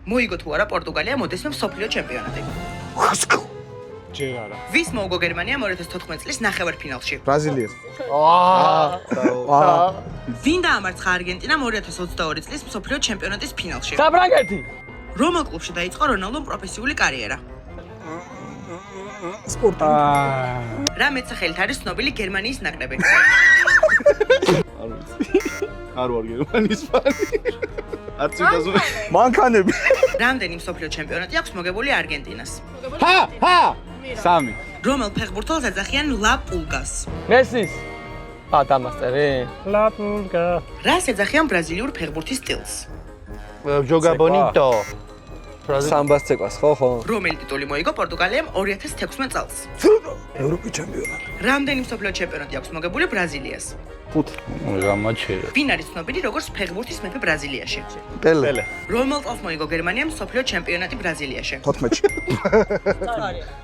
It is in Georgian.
მოიგო თუ არა პორტუგალია მოდესმე მსოფლიო ჩემპიონატი? ჯერ არა. ვის მოუგო გერმანიამ 2014 წლის ნახევარფინალში? ბრაზილიას. ვინ დაამარცხა არგენტინამ 2022 წლის მსოფლიო ჩემპიონატის ფინალში? საფრანგეთი. რომელ კლუბში დაიწყო რონალდომ პროფესიული კარიერა? სპორტი. რა მეტსახელით არის ცნობილი გერმანიის ნაკრები? არ ვარ გერმანიის ფანი. არც ვიდაზო. მანქანები. რამდენი მსოფლიო ჩემპიონატი აქვს მოგებული არგენტინას? სამი. რომელ ფეხბურთელს ეძახიან ლა პულგას? მესის. დამასტერი. ლა პულგა. რას ეძახიან ბრაზილიურ ფეხბურთის სტილს? ჯოგა ბონიტო. სამბას ცეკვას ხო? რომელი ტიტული მოიგო პორტუგალიამ 2016 წელს? ევროპის ჩემპიონატი. რამდენი მსოფლიო ჩემპიონატი აქვს მოგებული ბრაზილიას? 5. გამაჩერე. ვინ არის ცნობილი როგორც ფეხბურთის მეფე ბრაზილიაში? პელე. რომელ წელს მოიგო გერმანიამ მსოფლიო ჩემპიონატი ბრაზილიაში? 14.